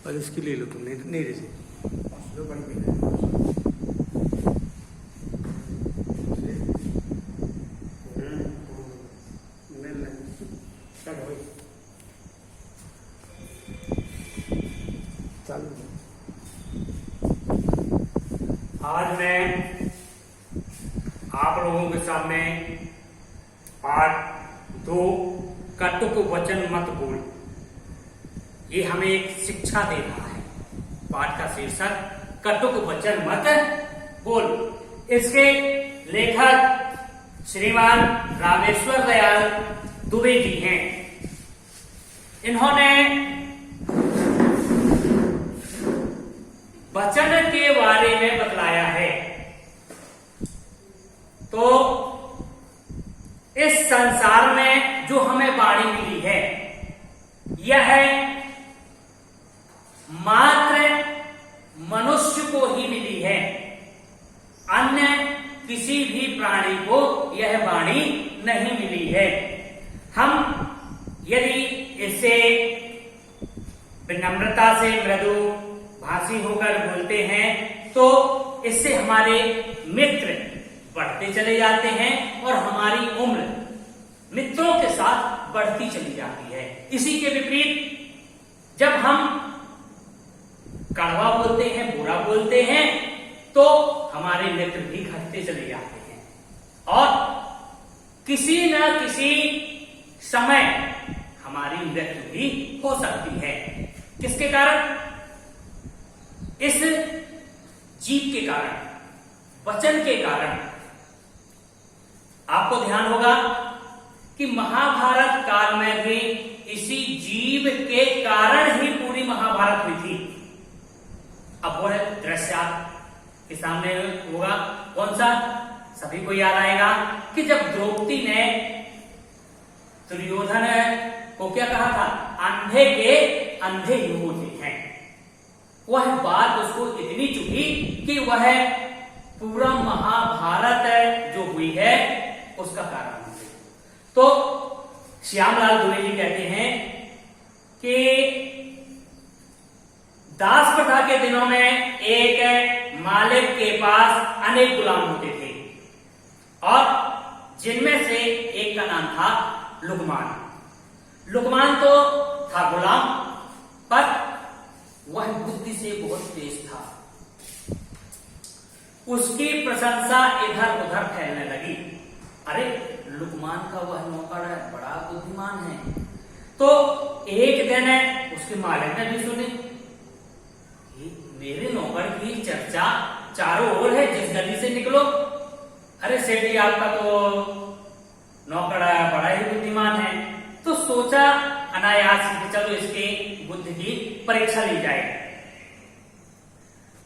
और इसकी ले लो तुम नीचे से। आज मैं आप लोगों के सामने पाठ 2 कटुक वचन मत बोल, ये हमें एक शिक्षा दे रहा है। पाठ का शीर्षक कटुक वचन मत बोल। इसके लेखक श्रीमान रामेश्वर दयाल दुबे जी हैं। इन्होंने वचन के बारे में बतलाया है। तो इस संसार में जो हमें वाणी मिली है, यह मात्र मनुष्य को ही मिली है। अन्य किसी भी प्राणी को यह वाणी नहीं मिली है। हम यदि इसे विनम्रता से मृदु भाषी होकर बोलते हैं तो इससे हमारे मित्र बढ़ते चले जाते हैं और हमारी उम्र मित्रों के साथ बढ़ती चली जाती है। इसी के विपरीत जब हम कड़वा बोलते हैं, बुरा बोलते हैं, तो हमारे मित्र भी घटते चले जाते हैं और किसी न किसी समय हमारी मृत्यु भी हो सकती है। किसके कारण? इस जीव के कारण, वचन के कारण। आपको ध्यान होगा कि महाभारत काल में भी इसी जीव के कारण ही पूरी महाभारत हुई थी। अब वो है दृश्य के सामने होगा, कौन सा? सभी को याद आएगा कि जब द्रौपदी ने दुर्योधन को क्या कहा था? अंधे के अंधे ही होते हैं। वह बात उसको इतनी चुभी कि वह पूरा महाभारत जो हुई है उसका कारण हो गई। तो श्यामलाल दुबे जी कहते हैं कि दास प्रथा के दिनों में एक मालिक के पास अनेक गुलाम होते थे और जिनमें से एक का नाम था लुकमान। लुकमान तो था गुलाम, पर वह बुद्धि से बहुत तेज था। उसकी प्रशंसा इधर उधर फैलने लगी। अरे, लुकमान का वह नौकर है, बड़ा बुद्धिमान है। तो एक दिन उसके मालिक ने भी सुनी, मेरे नौकर की चर्चा चारों ओर है, जिस गली से निकलो। अरे सेठ जी, आपका तो नौकर बड़ा ही बुद्धिमान है। तो सोचा अनायास कि चलो इसके बुद्धि की परीक्षा ली जाए।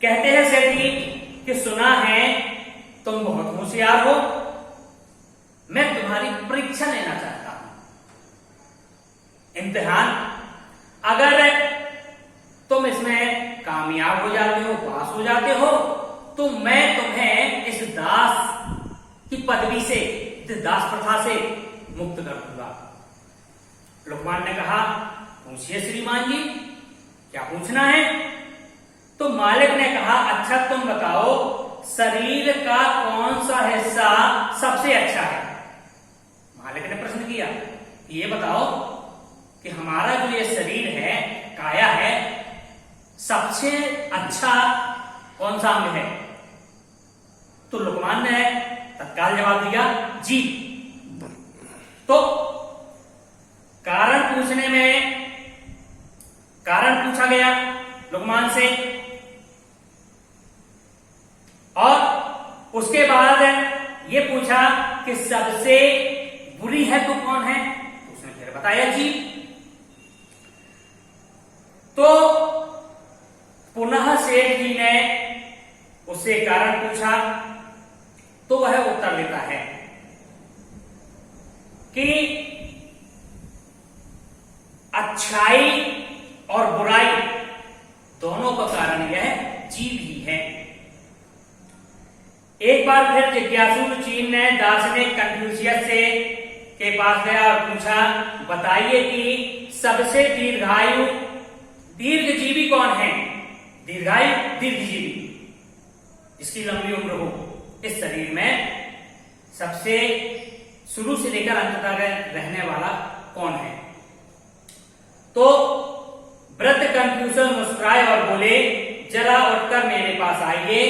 कहते हैं सेठ जी कि सुना है तुम बहुत होशियार हो, मैं तुम्हारी परीक्षा लेना चाहता हूं, इम्तिहान। अगर तुम इसमें कामयाब हो जाते हो, पास हो जाते हो, तो मैं तुम्हें इस दास की पदवी से, दास प्रथा से मुक्त कर दूंगा। लुकमान ने कहा, पूछिए श्रीमान जी, क्या पूछना है? तो मालिक ने कहा, अच्छा तुम बताओ, शरीर का कौन सा हिस्सा सबसे अच्छा है? मालिक ने प्रश्न किया, ये बताओ कि हमारा जो ये शरीर है, काया है, सबसे अच्छा कौन सा अंग है? तो लुकमान ने तत्काल जवाब दिया, जीभ। तो कारण पूछने में, कारण पूछा गया लुकमान से और उसके बाद ये पूछा कि सबसे बुरी है तो कौन है? उसने फिर बताया जीभ। तो पुनः सेठ जी ने उससे कारण पूछा तो वह उत्तर देता है कि अच्छाई और बुराई दोनों का कारण यह जीव ही है। एक बार फिर जिज्ञासु चीन ने दार्शनिक कन्फ्यूशियस से के पास गया और पूछा, बताइए कि सबसे दीर्घजीवी कौन है? दीर्घायु, दीर्घजीवी, जिसकी लंबी उम्र हो। इस शरीर में सबसे शुरू से लेकर अंत तक रहने वाला कौन है? तो वृद्ध कंफ्यूजन मुस्कुराए और बोले, जरा उठकर मेरे पास आइए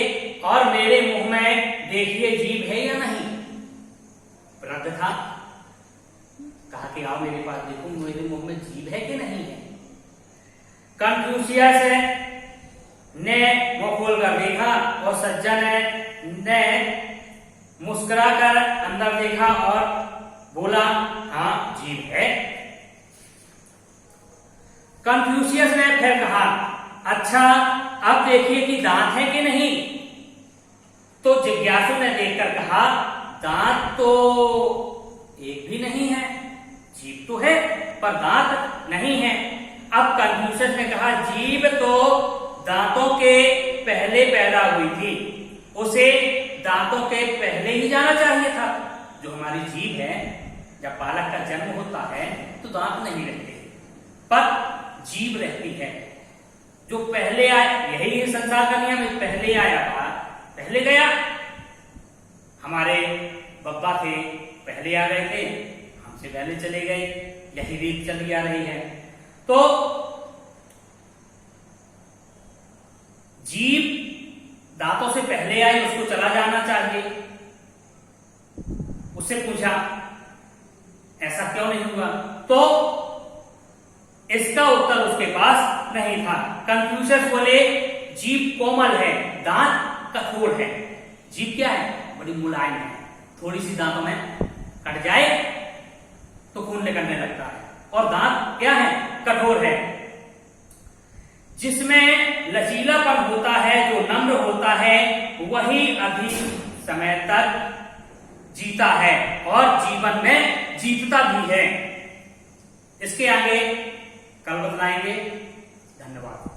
और मेरे मुंह में देखिए जीभ है या नहीं। वृद्ध था, कहा कि आओ मेरे पास देखो मेरे मुंह में जीभ है कि नहीं है। कन्फ्यूशियस ने मुंह खोलकर देखा और सज्जन ने मुस्कुराकर अंदर देखा और बोला, हाँ जीभ है। कन्फ्यूशियस ने फिर कहा, अच्छा अब देखिए कि दांत है कि नहीं। तो जिज्ञासु ने देखकर कहा, दांत तो एक भी नहीं है, जीभ तो है पर दांत नहीं है। अब कन्फ्यूशियस ने कहा, जीभ तो दांतों के पहले पैदा हुई थी, उसे दांतों के पहले ही जाना चाहिए था। जो हमारी जीभ है, जब बालक का जन्म होता है तो दांत नहीं रहते, पर जीभ रहती है। जो पहले आया, यही है संसार का नियम है, पहले आया था पहले गया। हमारे बब्बा थे, पहले आ गए थे, हमसे पहले चले गए, यही रीत चली आ रही है। तो जीभ दांतों से पहले आई, उसको चला जाना चाहिए। उससे पूछा ऐसा क्यों नहीं हुआ, तो इसका उत्तर उसके पास नहीं था। कन्फ्यूशियस बोले, जीभ कोमल है, दांत कठोर है। जीभ क्या है? बड़ी मुलायम है, थोड़ी सी दांतों में कट जाए तो खून निकलने लगता है। और दांत क्या है? कठोर है। जिसमें लचीलापन होता है, जो नम्र होता है, वही अधिक समय तक जीता है और जीवन में जीतता भी है। इसके आगे कल बतलाएंगे। धन्यवाद।